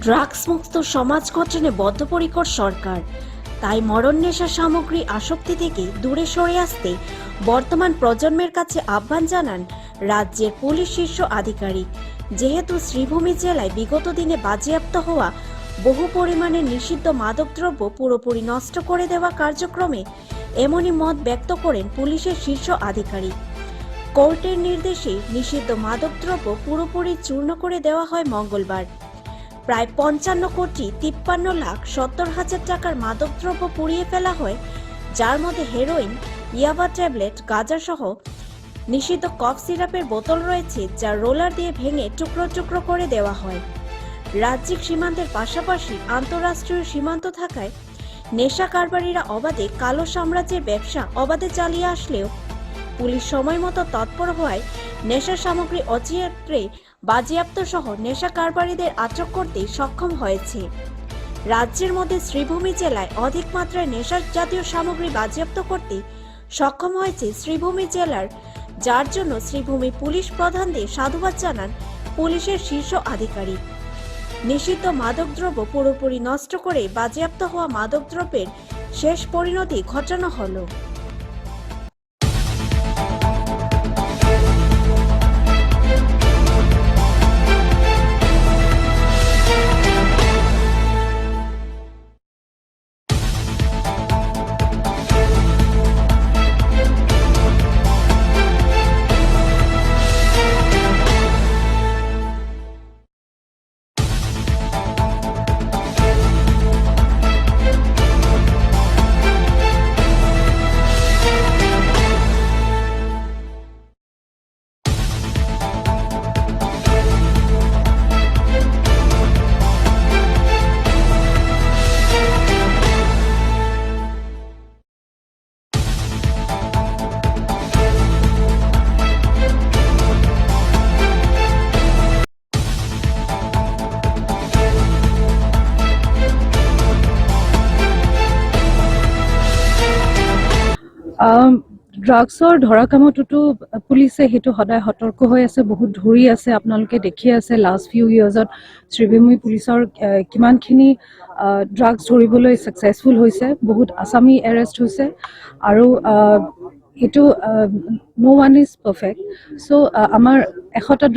Drugs মুক্ত সমাজ গঠনে বদ্ধপরিকর সরকার। তাই মরণ নেশা সামগ্রী আসক্তি থেকে দূরে সরে আসতে বর্তমান প্রজন্মের কাছে আহ্বান জানান রাজ্যের পুলিশ শীর্ষ আধিকারিক। যেহেতু শ্রীভূমি জেলায় বিগত দিনে বাজেয়াপ্ত হওয়া বহু পরিমাণে নিষিদ্ধ মাদকদ্রব্য পুরোপুরি নষ্ট করে দেওয়া কার্যক্রমে এমনই মত ব্যক্ত করেন পুলিশের শীর্ষ আধিকারিক। কোর্টের নির্দেশে নিষিদ্ধ মাদকদ্রব্য পুরোপুরি চূর্ণ করে দেওয়া হয় মঙ্গলবার। প্রায় 55,53,70,000 টাকার মাদকদ্রব্য পুড়িয়ে ফেলা হয়, যার মধ্যে হেরোইন, ইয়াবা ট্যাবলেট, গাঁজা সহ নিষিদ্ধ কফ সিরাপের বোতল রয়েছে, যা রোলার দিয়ে ভেঙে টুকরো টুকরো করে দেওয়া হয়। রাজ্যিক সীমান্তের পাশাপাশি আন্তঃরাষ্ট্রীয় সীমান্ত থাকায় নেশা কারবারিরা অবাধে কালো সাম্রাজ্যের ব্যবসা অবাধে চালিয়ে আসলেও পুলিশ সময় মতো তৎপর হওয়ায় নেশা সামগ্রী অচিরে বাজেয়াপ্ত সহ নেশা কারবারিদের আটক করতে সক্ষম হয়েছে। রাজ্যের মধ্যে শ্রীভূমি জেলায় অধিক মাত্রায় নেশা জাতীয় সামগ্রী বাজেয়াপ্ত করতে সক্ষম হয়েছে শ্রীভূমি জেলার, যার জন্য শ্রীভূমি পুলিশ প্রধানদের সাধুবাদ জানান পুলিশের শীর্ষ আধিকারিক। নিষিদ্ধ মাদকদ্রব্য পুরোপুরি নষ্ট করে বাজেয়াপ্ত হওয়া মাদকদ্রব্যের শেষ পরিণতি ঘটানো হলো। ড্ৰাগছৰ ধৰা কামতো পুলিচে সেইটো সদায় সতৰ্ক হৈ আছে, বহুত ধৰি আছে। আপোনালোকে দেখি আছে লাষ্ট ফিউ ইয়াৰ্ছত শ্ৰীভূমি পুলিচৰ কিমানখিনি ড্ৰাগছ ধৰিবলৈ ছাকচেছফুল হৈছে, বহুত আছামী এৰেষ্ট হৈছে। আৰু এইটো নো ওৱান ইজ পাৰফেক্ট। চ' আমাৰ 100টা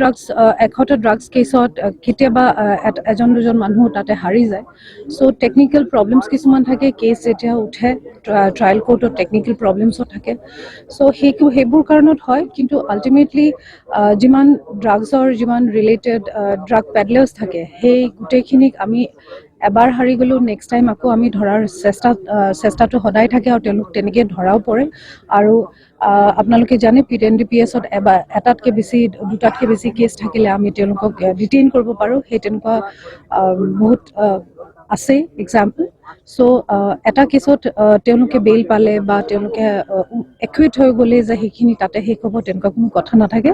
ড্ৰাগছ কেছত কেতিয়াবা এজন দুজন মানুহ তাতে হাৰি যায়। চ' টেকনিকেল প্ৰব্লেমছ কিছুমান থাকে, কেছ যেতিয়া উঠে ট্ৰায়েল কোৰ্টত টেকনিকেল প্ৰব্লেমছো থাকে। চ' সেইবোৰ কাৰণত হয়, কিন্তু আল্টিমেটলি যিমান ড্ৰাগছৰ যিমান ৰিলেটেড ড্ৰাগ পেডলাৰ্ছ থাকে, সেই গোটেইখিনিক আমি এবাৰ হাৰি গ'লেও নেক্সট টাইম আকৌ আমি ধৰাৰ চেষ্টাটো সদায় থাকে, আৰু তেওঁলোক তেনেকৈ ধৰাও পৰে। আৰু আপোনালোকে জানে PNDPS-ত এটাতকৈ বেছি দুটাতকৈ বেছি কেছ থাকিলে আমি তেওঁলোকক ডিটেইন কৰিব পাৰোঁ। সেই তেনেকুৱা বহুত আছে এক্সাম্পল। চ' এটা কেছত তেওঁলোকে বেইল পালে বা তেওঁলোকে একুইট হৈ গ'লে যে সেইখিনি তাতে শেষ হ'ব, তেনেকুৱা কোনো কথা নাথাকে।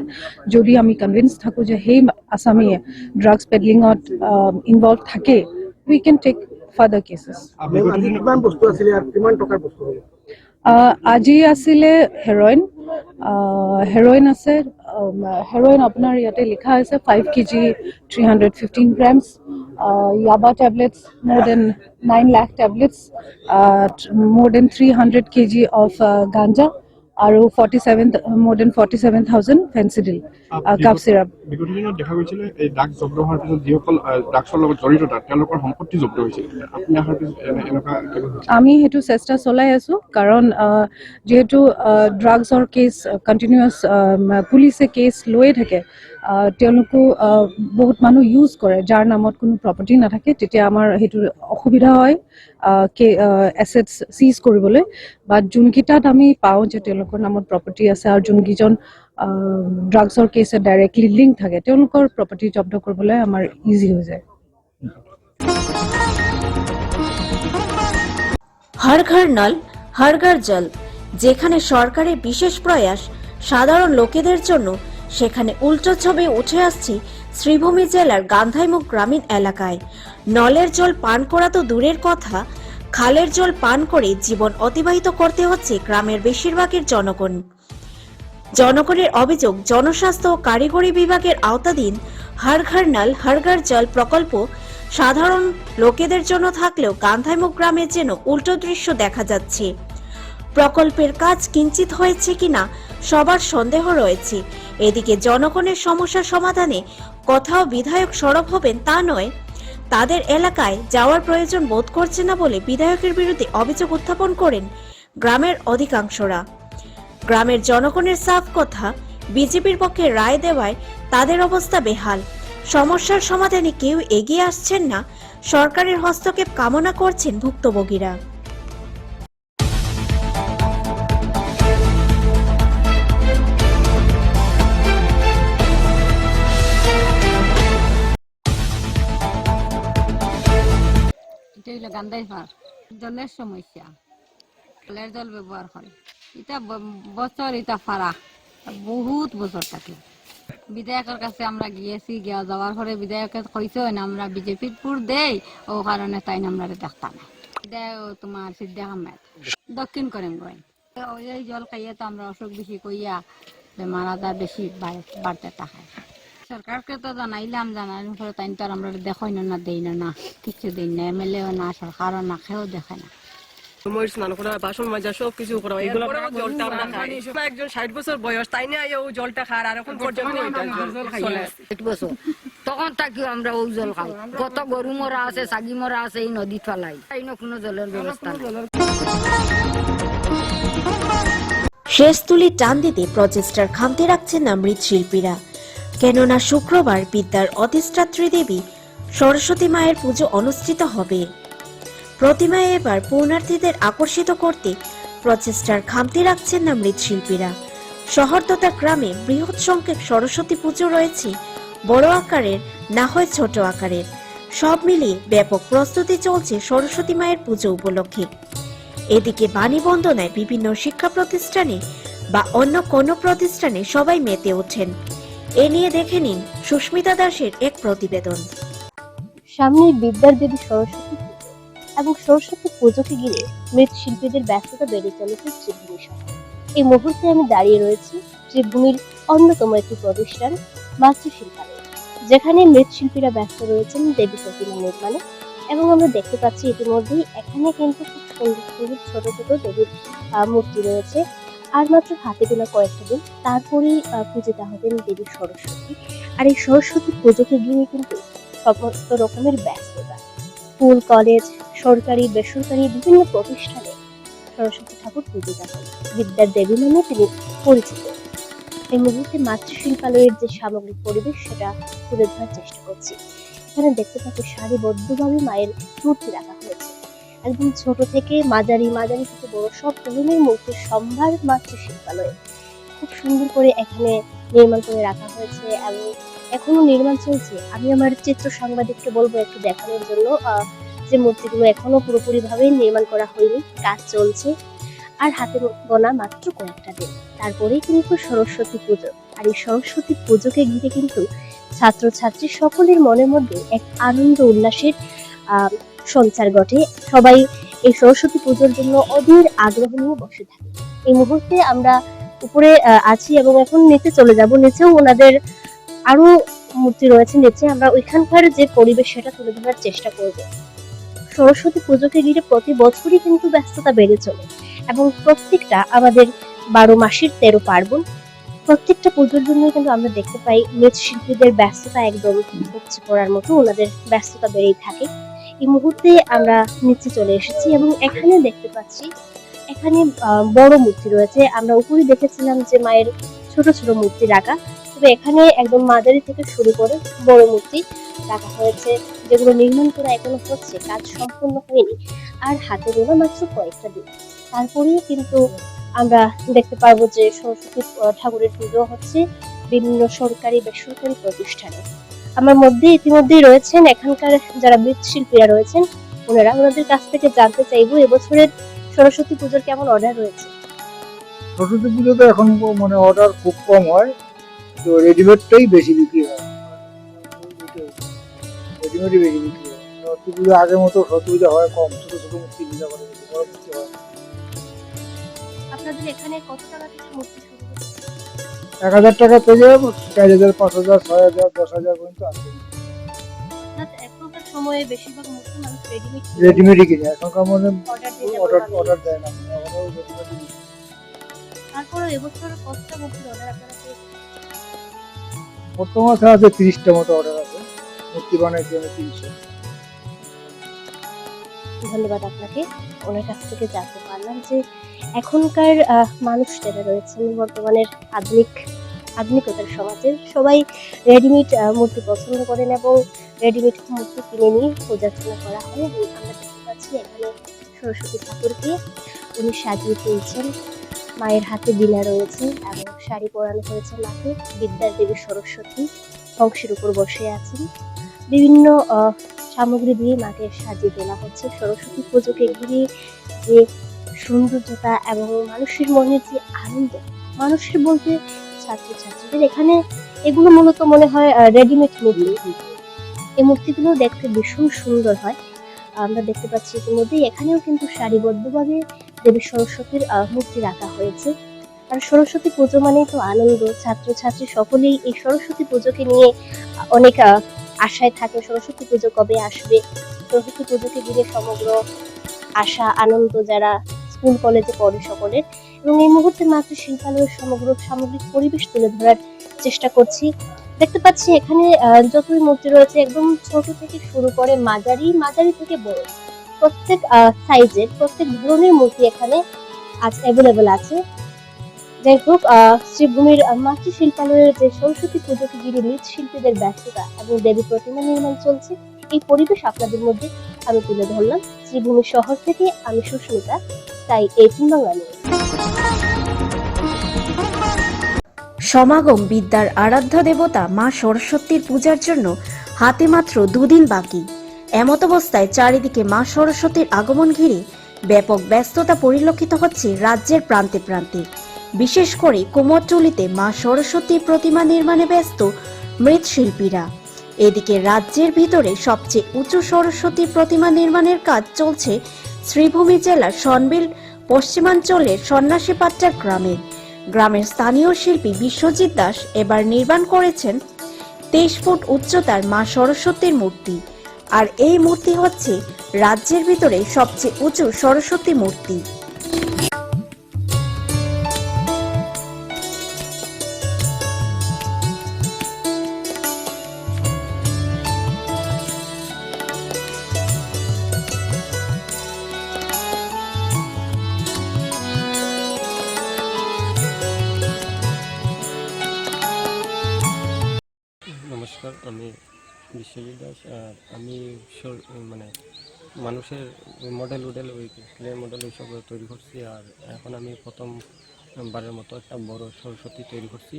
যদি আমি কনভিন্স থাকোঁ যে সেই আছামীয়ে ড্ৰাগছ পেডলিঙত ইনভলভ থাকে, we can take further cases. আজি আছিলে হেৰইন আছে। হেৰইন আপোনাৰ ইয়াতে লিখা হৈছে 5 kg 315 grams, ইয়াবা tablets more than 9 lakh tablets, more than 300 kg of ganja, আৰু more than 47,000 fentanyl cup syrup. বিগত দিনত দেখা গৈছিল এই ড্ৰাগছ জব্দ হোৱাৰ পিছত যিসকল ড্ৰাগছৰ লগত জড়িত তেওঁলোকৰ সম্পত্তি জব্দ হৈছিল। আমি সেইটো চেষ্টা চলাই আছোঁ, কাৰণ যিহেতু ড্ৰাগছৰ কেছ কণ্টিনিউৱাছ পুলিচে কেছ লৈয়ে থাকে, তেওঁলোকো বহুত মানুহ ইউজ কৰে যাৰ নামত কোনো প্ৰপাৰ্টি নাথাকে, তেতিয়া আমাৰ সেইটো অসুবিধা হয় এছেটছ চিজ কৰিবলৈ। বা যোনকেইটাত আমি পাওঁ যে তেওঁলোকৰ নামত প্ৰপাৰ্টি আছে আৰু যোনকেইজন ড্ৰাগছৰ কেছে ডাইৰেক্টলি লিংক থাকে, তেওঁলোকৰ প্ৰপাৰ্টি জব্দ কৰিবলৈ আমাৰ ইজি হৈ যায়। হর ঘর নল হর ঘর জল। যেখানে সরকারের বিশেষ প্রয়াস সাধারণ লোকেদের জন্য, সেখানে উল্টো ছবি উঠে আসছে শ্রীভূমি জেলার গান্ধাইমুখ গ্রামীণ এলাকায়। নলের জল পান করা তো দূরের কথা, খালের জল পান করে জীবন অতিবাহিত করতে হচ্ছে গ্রামের বেশিরভাগের জনগণের অভিযোগ, জনস্বাস্থ্য ও কারিগরি বিভাগের আওতাধীন হর ঘর নল হর ঘর জল প্রকল্প সাধারণ লোকেদের জন্য থাকলেও কান্থাইমুখ গ্রামের যেন উল্টো দৃশ্য দেখা যাচ্ছে। প্রকল্পের কাজ কিঞ্চিত হয়েছে কিনা সবার সন্দেহ রয়েছে। এদিকে জনগণের সমস্যা সমাধানে কোথাও বিধায়ক সরব হবেন তা নয়, তাদের এলাকায় যাওয়ার প্রয়োজন বোধ করছে না বলে বিধায়কের বিরুদ্ধে অভিযোগ উত্থাপন করেন গ্রামের অধিকাংশরা। গ্রামের জনগণের সাফ কথা, বিজেপির পক্ষে রায় দেওয়ায় তাদের অবস্থা বেহাল। সমস্যার সমাধানে কেউ এগিয়ে আসছেন না, সরকারের হস্তক্ষেপ কামনা করছেন ভুক্তভোগীরা। এটা হইলো গান্ধাইপাড় জলের সমস্যা, জলের জল ব্যবহার করে এটা বছর এটা ফারা বহুত বছর থাকে। বিধায়কের কাছে আমরা গিয়েছি, যাওয়ার পরে বিধায়কে কইছে না আমরা বিজেপির পুর দেই, ও কারণে তাই আমরা দেখতাম না। তোমার সিদ্ধা আহমেদ দক্ষিণ করিমগঞ্জ, এই জল খাইয়ে তো আমরা অসুখ বেশি কইয়া বেমার আজার বেশি বাড়তে থাকে। সরকারকে তো জানাইলাম, জানানোর পরে তাই তো আর আমরা দেখই না দেই না কিছু দিন না, এমএলএও না সরকারও না, কেউ দেখে না। স্নান করা, বাসন মাজা, সব কিছু করা, এগুলো জলটা আমরা খাই। একজন 60 বছর বয়স, তাই না ও জলটা খায়, আর এখন পর্যন্ত তখন থাকিও আমরা ওই জল খাই। কত গরু মরা আছে, ছাগি মরা আছে এই নদী ফেলাই, কোনো জলের ব্যবস্থা নেই। শেষ তুলি টান দিতে প্রচেষ্টার খামতি রাখছেন না মৃৎশিল্পীরা। কেননা শুক্রবার বিদ্যার অধিষ্ঠাত্রী দেবী সরস্বতী মায়ের পুজো অনুষ্ঠিত হবে। প্রতিমায় এবার পূর্ণার্থীদের আকর্ষিত করতে প্রচেষ্টার খামতি রাখছেন না মৃৎশিল্পীরা। শহর তথা গ্রামে বৃহৎ সংখ্যক সরস্বতী পুজো রয়েছে, বড় আকারের না হয় ছোট আকারের। সব মিলিয়ে ব্যাপক প্রস্তুতি চলছে সরস্বতী মায়ের পুজো উপলক্ষে। এদিকে বাণী বন্দনায় বিভিন্ন শিক্ষা প্রতিষ্ঠানে বা অন্য কোনো প্রতিষ্ঠানে সবাই মেতে ওঠেন। এ নিয়ে দেখে নিন সুস্মিতা দাসের এক প্রতিবেদন। সামনে বিদ্যার দেবী সরস্বতী পুজো এবং সরস্বতী পুজোকে ঘিরে মৃৎশিল্পীদের ব্যস্ততা বেড়ে চলেছে ত্রিভূমি শহরে। এই মুহূর্তে আমি দাঁড়িয়ে রয়েছি ত্রিভূমির অন্যতম একটি প্রতিষ্ঠান মাতৃশিল্পালয়, যেখানে মৃৎশিল্পীরা ব্যস্ত রয়েছেন দেবী প্রতিমা নির্মাণে। এবং আমরা দেখতে পাচ্ছি ইতিমধ্যেই এখানে কিন্তু খুব সুন্দর সুন্দর ছোট ছোট দেবীর মূর্তি রয়েছে। আর মাত্র হাতে গোনা কয়েকটা দিন, তারপরেই পূজিতা হবেন দেবী সরস্বতী। আর এই সরস্বতী পুজোকে ঘিরে কিন্তু সমস্ত রকমের ব্যস্ততা। স্কুল, কলেজ, সরকারি, বেসরকারি বিভিন্ন প্রতিষ্ঠানে সরস্বতী ঠাকুর পূজিতা হয়। বিদ্যার দেবী নামে তিনি পরিচিত। এই মুহূর্তে মাতৃশিল্পালয়ের যে সামগ্রিক পরিবেশ সেটা তুলে ধরার চেষ্টা করছি। এখানে দেখতে পাচ্ছি সারিবদ্ধভাবে মায়ের মূর্তি রাখা হয়েছে। একদম ছোট থেকে মাঝারি, মাঝারি থেকে বড় সব ধরনের মূর্তির সম্ভার মাতৃশিল্পালয়ে খুব সুন্দর করে এখানে নির্মাণ করে রাখা হয়েছে এবং এখনো নির্মাণ চলছে। আমি আমার চিত্র সাংবাদিককে বলবো একটু দেখানোর জন্য যে মূর্তিগুলো এখনো পুরোপুরি ভাবে নির্মাণ করা হয়নি, কাজ চলছে। আর হাতে গোনা মাত্র কয়েকটা দিন, তারপরেই কিন্তু সরস্বতী পুজো। আর এই সরস্বতী পুজোকে ঘিরে কিন্তু ছাত্রছাত্রী সকলের মনের মধ্যে এক আনন্দ উল্লাসের সঞ্চার ঘটে। সবাই এই সরস্বতী পুজোর জন্য অধীর আগ্রহ নিয়ে বসে থাকে। এই মুহূর্তে আমরা উপরে আছি এবং এখন নিচে চলে যাব। নিচেও ওনাদের আরো মূর্তি রয়েছে নিচে, আমরা ওইখানকার যে পরিবেশ সেটা তুলে ধরার চেষ্টা করব। সরস্বতী পুজোকে ঘিরে প্রতি বছরই কিন্তু ব্যস্ততা বেড়ে চলে এবং প্রত্যেকটা আমাদের 12 মাসের 13 পার্বণ, প্রত্যেকটা পুজোর জন্যই কিন্তু আমরা দেখতে পাই মৃৎশিল্পীদের ব্যস্ততা একদম উপচে পড়ার মতো, ওনাদের ব্যস্ততা বেড়েই থাকে। এই মুহূর্তে আমরা নিচে চলে এসেছি এবং এখানে দেখতে পাচ্ছি এখানে বড় মূর্তি রয়েছে। আমরা উপরে দেখেছিলাম যে মায়ের ছোট ছোট মূর্তি রাখা, তবে এখানে একদম মাঝারি থেকে শুরু করে বড় মূর্তি রাখা হয়েছে, যেগুলো নির্মাণ করা এখনো হচ্ছে, কাজ সম্পূর্ণ হয়নি। আর হাতে গোনা মাত্র কয়েকটা দিন, তারপরেই কিন্তু আমরা দেখতে পারবো যে সরস্বতী ঠাকুরের পুজো হচ্ছে বিভিন্ন সরকারি বেসরকারি প্রতিষ্ঠানে। আমার মধ্যে ইতিমধ্যেই রয়েছেন এখানকার যারা মৃৎশিল্পীরা রয়েছেন, ওনাদের কাছ থেকে জানতে চাইবো এবছরের সরস্বতী পুজোর কেমন অর্ডার রয়েছে। সরস্বতী পুজোতে এখন মানে অর্ডার খুব কম হয়, তো রেডিমেডটাই বেশি বিক্রি হয়। রেডিমেডই বেশি বিক্রি হয়। সরস্বতী পুজো আগের মতো সরস্বতী পুজো হয় কম, ছোট ছোট মূর্তি পূজা করে, বড় মূর্তি হয়। আপনাদের এখানে কত টাকা থেকে মূর্তি শুরু হচ্ছে? 1000 টাকা থেকে 4000, 5000, 6000, 10,000 পর্যন্ত আছে। এখনকার সময়ে বেশিরভাগ মূর্তি মানুষ রেডিমেডই কিনে এখনকার মানে অর্ডার দিয়ে অর্ডার দেয় না, মানে আমরাও রেডিমেডই কিনি। তারপরে এবছর কতটা মূর্তির অর্ডার আপনারা পেয়েছেন? বর্তমান আছে 30টা মতো অর্ডার আছে, মূর্তি বানাইছি আমি 300। ধন্যবাদ আপনাকে। ওনার কাছ থেকে জানতে পারলাম যে এখনকার মানুষ যারা রয়েছেন বর্তমানের আধুনিকতার সমাজের সবাই রেডিমেড মূর্তি পছন্দ করেন এবং রেডিমেড মূর্তি কিনে নিয়ে পূজার্চনা করা হয়। এবং আমরা দেখতে পাচ্ছি এখানে সরস্বতী ঠাকুরকে উনি সাজিয়ে তুলছেন, মায়ের হাতে বীণা রয়েছে এবং শাড়ি পরানো হয়েছে মাকে। বিদ্যার দেবী সরস্বতী হংসের উপর বসে আছেন। বিভিন্ন সামগ্রী দিয়ে মাকে সাজিয়ে তোলা হচ্ছে। সরস্বতী পুজোকে ঘিরে যে সৌন্দর্যতা এবং মানুষের মনের যে আনন্দ, মানুষের বলতে ছাত্রছাত্রীদের, এখানে এগুলো মূলত মনে হয় রেডিমেড মূর্তি। এই মূর্তিগুলো দেখতে ভীষণ সুন্দর হয়। আমরা দেখতে পাচ্ছি ইতিমধ্যেই এখানেও কিন্তু সারিবদ্ধভাবে দেবী সরস্বতীর মূর্তি রাখা হয়েছে। আর সরস্বতী পুজো মানেই তো আনন্দ। ছাত্রছাত্রী সকলেই এই সরস্বতী পুজোকে নিয়ে অনেক আশায় থাকে, সরস্বতী পুজো কবে আসবে। সরস্বতী পুজোকে ঘিরে সমগ্র আশা আনন্দ যারা স্কুল কলেজে পড়ে সকলের। এবং এই মুহূর্তে মাত্র শিল্পালয়ের সমগ্র সামগ্রিক পরিবেশ তুলে ধরার চেষ্টা করছি। দেখতে পাচ্ছি এখানে যতই মূর্তি রয়েছে একদম ছোট থেকে শুরু করে মাঝারি থেকে বড় প্রত্যেক সাইজের প্রত্যেক ধরনের মূর্তি এখানে আজ অ্যাভেলেবল আছে। যাই হোক, শ্রীভূমির মাতৃশিল্পালয়ের যে সরস্বতী পুজোকে ঘিরে মৃৎশিল্পীদের ব্যস্ততা এবং দেবী প্রতিমা নির্মাণ চলছে, এই পরিবেশ আপনাদের মধ্যে আমি তুলে ধরলাম। শ্রীভূমি শহর থেকে আমি সুস্মিতা, তাই 18 বাংলা নিউজ। সমাগম বিদ্যার আরাধ্য দেবতা মা সরস্বতীর পূজার জন্য হাতে মাত্র 2 দিন বাকি। এমত অবস্থায় চারিদিকে মা সরস্বতীর আগমন ঘিরে ব্যাপক ব্যস্ততা পরিলক্ষিত হচ্ছে রাজ্যের প্রান্তে প্রান্তে। বিশেষ করে কুমোরটুলিতে মা সরস্বতীর প্রতিমা নির্মাণে ব্যস্ত মৃৎশিল্পীরা। এদিকে রাজ্যের ভিতরে সবচেয়ে উঁচু সরস্বতীর প্রতিমা নির্মাণের কাজ চলছে শ্রীভূমি জেলার সনবিল পশ্চিমাঞ্চলের সন্ন্যাসীপাট্টার গ্রামের স্থানীয় শিল্পী বিশ্বজিৎ দাস এবার নির্মাণ করেছেন 23 ফুট উচ্চতার মা সরস্বতীর মূর্তি। আর এই মূর্তি হচ্ছে রাজ্যের ভিতরে সবচেয়ে উঁচু সরস্বতী মূর্তি। নমস্কার, আমি বিশ্বজিৎ দাস। আর আমি মানে মানুষের মডেল ওই ক্লে মডেল এইসব তৈরি করছি। আর এখন আমি প্রথমবারের মতো একটা বড় সরস্বতী তৈরি করছি।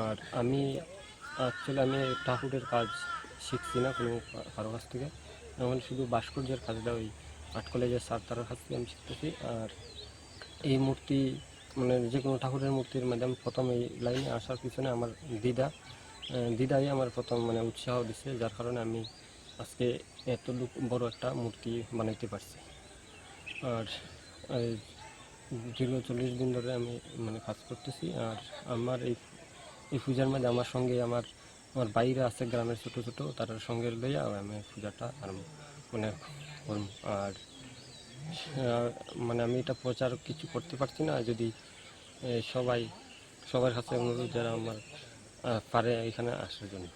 আর আমি ঠাকুরের কাজ শিখছি না কোনো কারো কাছ থেকে, এখন শুধু ভাস্কর্যের কাজটা ওই আর্ট কলেজের স্যার তার কাছ থেকে আমি শিখতেছি। আর এই মূর্তি মানে যে কোনো ঠাকুরের মূর্তির মাধ্যমে প্রথম এই লাইনে আসার পিছনে আমার দিদাই আমার প্রথম মানে উৎসাহ দিচ্ছে, যার কারণে আমি আজকে এত বড় একটা মূর্তি বানাইতে পারছি। আর দীর্ঘ 40 দিন ধরে আমি মানে কাজ করতেছি। আর আমার এই পূজার মধ্যে আমার সঙ্গে আমার বাইরে আছে গ্রামের ছোটো ছোটো তার সঙ্গে লইয়া আমি পূজাটা মানে করব। আর মানে আমি এটা প্রচার কিছু করতে পারছি না, যদি সবার কাছে অনুরোধ যারা আমার পারে এখানে আসার জন্য।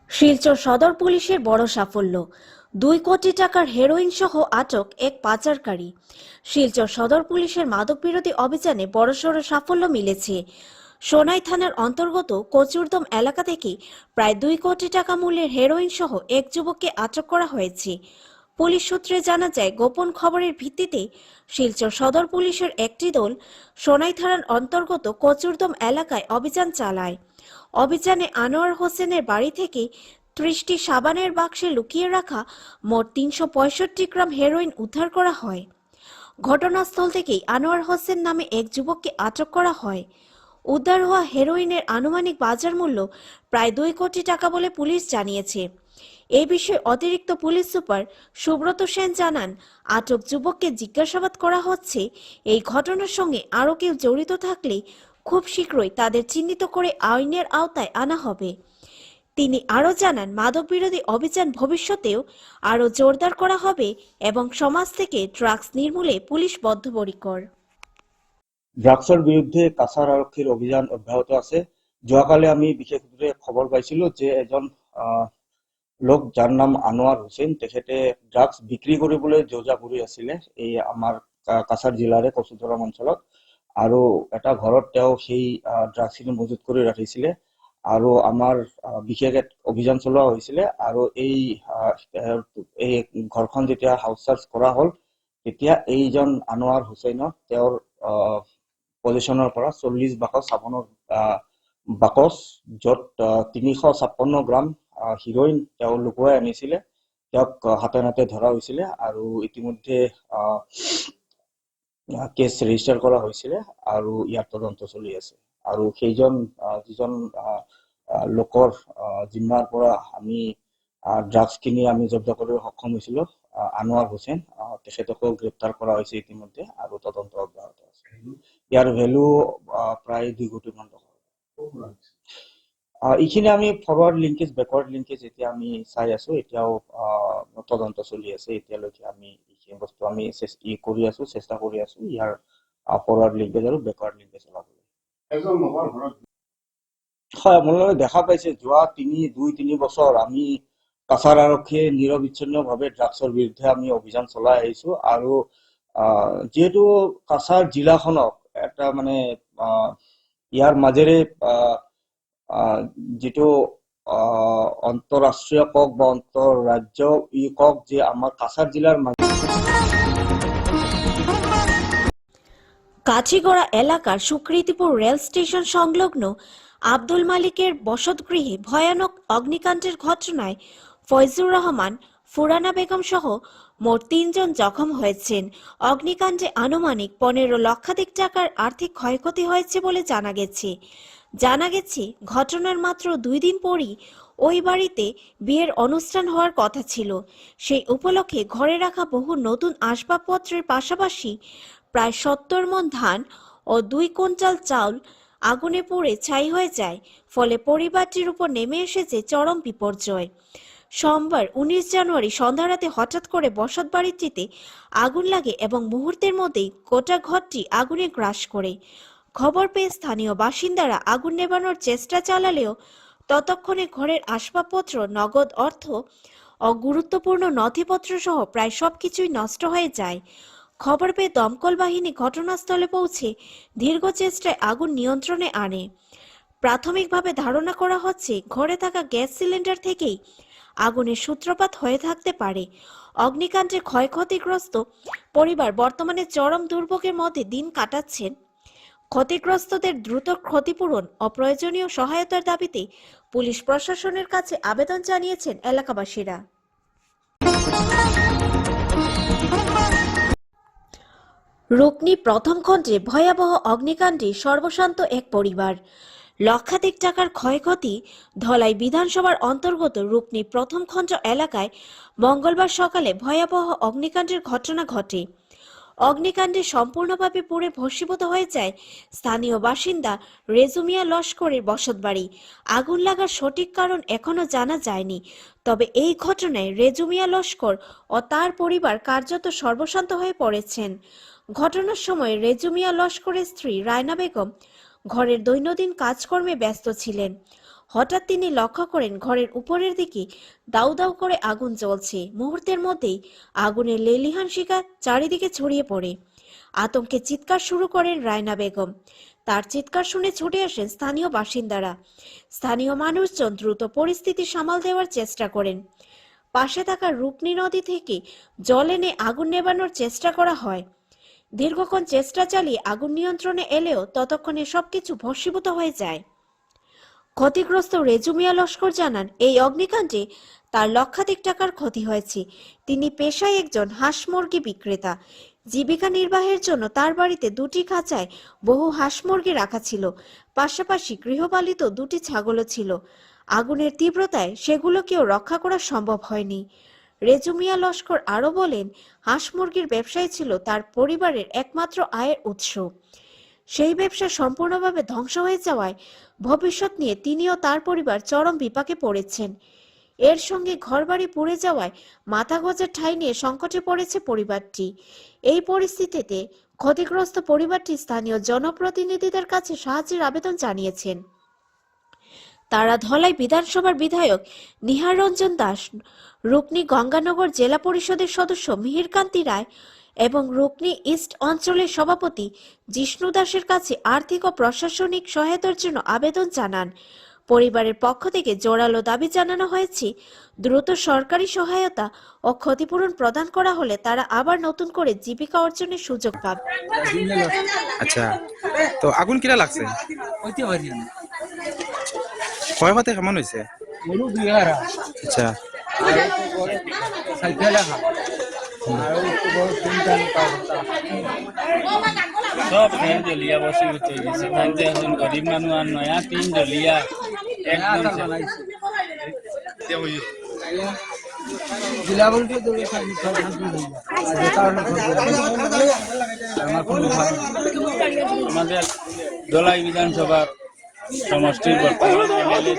শিলচর সদর পুলিশের বড় সাফল্য, 2 কোটি টাকার হেরোইন সহ আটক এক পাচারকারী। শিলচর সদর পুলিশের মাদক বিরোধী অভিযানে বড়সড় সাফল্য মিলেছে। সোনাই থানার অন্তর্গত কচুরদম এলাকা থেকে প্রায় 2 কোটি টাকা মূল্যের হেরোইন সহ এক যুবককে আটক করা হয়েছে। পুলিশ সূত্রে জানা যায়, গোপন খবরের ভিত্তিতে শিলচর সদর পুলিশের একটি দল সোনাই থানার অন্তর্গত কচুরদম এলাকায় অভিযান চালায়। অভিযানে আনোয়ার হোসেনের বাড়ি থেকে 30টি সাবানের বাক্সে লুকিয়ে রাখা মোট 365 গ্রাম হেরোইন উদ্ধার করা হয়। ঘটনাস্থল থেকেই আনোয়ার হোসেন নামে এক যুবককে আটক করা হয়। উদ্ধার হওয়া হেরোইনের আনুমানিক বাজার মূল্য প্রায় 2 কোটি টাকা বলে পুলিশ জানিয়েছে। এই বিষয়ে অতিরিক্ত পুলিশ সুপার সুব্রত সেন জানান, আটক যুবককে জিজ্ঞাসাবাদ করা হচ্ছে। এই ঘটনার সঙ্গে আরও কেউ জড়িত থাকলে খুব শীঘ্রই তাদের চিহ্নিত করে আইনের আওতায় আনা হবে। তিনি আরও জানান, মাদক বিরোধী অভিযান ভবিষ্যতেও আরও জোরদার করা হবে এবং সমাজ থেকে ড্রাগস নির্মূলে পুলিশ বদ্ধপরিকর। ড্রাগছৰ বিৰুদ্ধে কাছাৰ আৰক্ষীৰ অভিযান অব্যাহত আছে। যোৱাকালি আমি বিশেষভাৱে খবৰ পাইছিলো যে এজন লোক যাৰ নাম আনোৱাৰ হুছেইন, তেখেতে ড্ৰাগছ বিক্ৰী কৰিবলৈ যৌজা কৰি আছিলে এই আমাৰ কাছাৰ জিলাৰে কচুধৰম অঞ্চলত, আৰু এটা ঘৰত তেওঁ সেই ড্ৰাগছখিনি মজুত কৰি ৰাখিছিলে আৰু আমাৰ বিশেষ এক অভিযান চলোৱা হৈছিলে। আৰু এই ঘৰখন যেতিয়া হাউচ চাৰ্জ কৰা হ'ল তেতিয়া এইজন আনোৱাৰ হুছেইনক তেওঁৰ পজিশ্যনৰ পৰা 40 বাকচ চাবোনৰ বাকচ, য'ত 356 গ্ৰাম হিৰইন তেওঁ লুকুৱাই আনিছিলে, তেওঁক হাতে নাতে ধৰা হৈছিলে আৰু ইতিমধ্যে কেছ ৰেজিষ্টাৰ কৰা হৈছিলে আৰু ইয়াৰ তদন্ত চলি আছে। আৰু সেইজন যিজন লোকৰ জিম্মাৰ পৰা আমি ড্ৰাগছখিনি আমি জব্দ কৰিবলৈ সক্ষম হৈছিলো, আনোৱাৰ হুছেইন, তেখেতকো গ্ৰেপ্তাৰ কৰা হৈছে ইতিমধ্যে আৰু তদন্ত অব্যাহত আছে। ইয়াৰ ভেলু প্ৰায় 2 কোটি মান টকা। এইখিনি আমি ফৰৱাৰ্ড লিংকেজ বেকৱাৰ্ড লিংকেজ এতিয়া আমি চাই আছো, এতিয়াও তদন্ত চলি আছে। এতিয়ালৈকে আমি এইখিনি বস্তু আমি কৰি আছো, চেষ্টা কৰি আছো ইয়াৰ ফৰৱাৰ্ড লিংকেজ আৰু বেকৱাৰ্ড লিংকেজ চলাবলৈ। হয়, আপোনালোকে দেখা পাইছে যোৱা 2-3 বছৰ আমি কাছাৰ আৰক্ষীয়ে নিৰবিচ্ছিন্নভাৱে ড্ৰাগছৰ বিৰুদ্ধে আমি অভিযান চলাই আহিছো। আৰু যিহেতু কাছাৰ জিলাখনক এটা মানে ইয়াৰ মাজেৰে যিটো অন্তঃৰাষ্ট্ৰীয় কক বা অন্তঃৰাজ্য কক যে আমাৰ কাছাৰ জিলাৰ কাছিগড়া এলাকার সুকৃতিপুর রেল স্টেশন সংলগ্ন আব্দুল মালিকের বসতগৃহে ভয়ানক অগ্নিকাণ্ডের ঘটনায় ফয়জুর রহমান, ফুরানা বেগম সহ মোট 3 জন জখম হয়েছেন। অগ্নিকাণ্ডে আনুমানিক 15 লক্ষাধিক টাকার আর্থিক ক্ষয়ক্ষতি হয়েছে বলে জানা গেছে ঘটনার মাত্র 2 দিন পরই ওই বাড়িতে বিয়ের অনুষ্ঠান হওয়ার কথা ছিল। সেই উপলক্ষে ঘরে রাখা বহু নতুন আসবাবপত্রের পাশাপাশি প্রায় 70 মণ ধান ও 2 কুইন্টাল চাউল আগুনে পুড়ে ছাই হয়ে যায়। ফলে পরিবারটির উপর নেমে এসেছে চরম বিপর্যয়। সোমবার 19 জানুয়ারি সন্ধ্যারাতে হঠাৎ করে বসত বাড়িটিতে আগুন লাগে এবং মুহূর্তের মধ্যেই গোটা ঘরটি আগুনে গ্রাস করে। খবর পেয়ে স্থানীয় বাসিন্দারা আগুন নেভানোর চেষ্টা চালালেও ততক্ষণে ঘরের আসবাবপত্র, নগদ অর্থ ও গুরুত্বপূর্ণ নথিপত্র সহ প্রায় সবকিছুই নষ্ট হয়ে যায়। খবর পেয়ে দমকল বাহিনী ঘটনাস্থলে পৌঁছে দীর্ঘ চেষ্টায় আগুন নিয়ন্ত্রণে আনে। প্রাথমিকভাবে ধারণা করা হচ্ছে ঘরে থাকা গ্যাস সিলিন্ডার থেকেই আগুনের সূত্রপাত হয়ে থাকতে পারে। অগ্নিকাণ্ডে ক্ষয়ক্ষতিগ্রস্ত পরিবার বর্তমানে চরম দুর্ভোগের মধ্যে দিন কাটাচ্ছেন। ক্ষতিগ্রস্তদের দ্রুত ক্ষতিপূরণ ও প্রয়োজনীয় সহায়তার দাবিতে পুলিশ প্রশাসনের কাছে আবেদন জানিয়েছেন এলাকাবাসীরা। রুকনি প্রথম খণ্ডে ভয়াবহ অগ্নিকাণ্ডে সর্বশান্ত এক পরিবার, লক্ষাধিক টাকার ক্ষয়ক্ষতি। ধলাই বিধানসভার অন্তর্গত রুকনি প্রথম খণ্ড এলাকায় মঙ্গলবার সকালে ভয়াবহ অগ্নিকাণ্ডের ঘটনা ঘটে। অগ্নিকাণ্ডে সম্পূর্ণভাবে পুড়ে ভস্মীভূত হয়ে যায় স্থানীয় বাসিন্দা রেজুমিয়া লস্করের বসতবাড়ি। আগুন লাগার সঠিক কারণ এখনো জানা যায়নি, তবে এই ঘটনায় রেজুমিয়া লস্কর ও তার পরিবার কার্যত সর্বশান্ত হয়ে পড়েছেন। ঘটনার সময় রেজুমিয়া লস্করের স্ত্রী রায়না বেগম ঘরের দৈনন্দিন কাজকর্মে ব্যস্ত ছিলেন। হঠাৎ তিনি লক্ষ্য করেন ঘরের উপরের দিকে দাউ দাউ করে আগুন জ্বলছে। মুহূর্তের মধ্যেই আগুনের লেলিহান শিখা চারিদিকে ছড়িয়ে পড়ে। আতঙ্কে চিৎকার শুরু করেন রায়না বেগম। তার চিৎকার শুনে ছুটে আসেন স্থানীয় বাসিন্দারা। স্থানীয় মানুষজন দ্রুত পরিস্থিতি সামাল দেওয়ার চেষ্টা করেন। পাশে থাকা রূপনী নদী থেকে জল এনে আগুন নেভানোর চেষ্টা করা হয়। দীর্ঘক্ষণ চেষ্টা চালিয়ে আগুন নিয়ন্ত্রণে এলেও ততক্ষণে সবকিছু ভস্মীভূত হয়ে যায়। ক্ষতিগ্রস্ত রেজুমিয়া লস্কর জানান, এই অগ্নিকাণ্ডে তার লক্ষাধিক টাকার ক্ষতি হয়েছে। তিনি পেশায় একজন হাঁস মুরগি বিক্রেতা। জীবিকা নির্বাহের জন্য তার বাড়িতে 2টি খাঁচায় বহু হাঁস মুরগি রাখা ছিল, পাশাপাশি গৃহপালিত 2টি ছাগলও ছিল। আগুনের তীব্রতায় সেগুলোকেও রক্ষা করা সম্ভব হয়নি। রেজুমিয়া লস্কর আরও বলেন, হাঁস মুরগির ব্যবসায় ছিল তার পরিবারের একমাত্র আয়ের উৎস। সেই ব্যবসা সম্পূর্ণভাবে ধ্বংস হয়ে যাওয়ায় ভবিষ্যৎ নিয়ে তিনি ও তার পরিবার চরম বিপাকে পড়েছেন। এর সঙ্গে ঘরবাড়ি পুড়ে যাওয়ায় মাথা গোঁজার ঠাঁই নিয়ে সংকটে পড়েছে পরিবারটি। এই পরিস্থিতিতে ক্ষতিগ্রস্ত পরিবারটি স্থানীয় জনপ্রতিনিধিদের কাছে সাহায্যের আবেদন জানিয়েছেন। তারা ধলাই বিধানসভার বিধায়ক নিহার রঞ্জন দাস, রুকনি গঙ্গানগর জেলা পরিষদের সদস্য মিহিরকান্তি রায় এবং রুকনি ইস্ট অঞ্চলের সভাপতি জিষ্ণু দাসের কাছে আর্থিক ও প্রশাসনিক সহায়তার জন্য আবেদন জানান। পরিবারের পক্ষ থেকে জোরালো দাবি জানানো হয়েছে, দ্রুত সরকারি সহায়তা ও ক্ষতিপূরণ প্রদান করা হলে তারা আবার নতুন করে জীবিকা অর্জনের সুযোগ পাবে। আচ্ছা, তো আগুন কিরা লাগছে? ক্ষয়ক্ষতি কেমন হয়েছে? আচ্ছা, সব ফ্যান জ্বলিয়া বসে উঠে গেছে। ফ্যান যে এখন গরিব মানুষ আর নয়া টিন জ্বলিয়া একদম আমাদের ধলাই বিধানসভার সমষ্টির বর্তমান MLA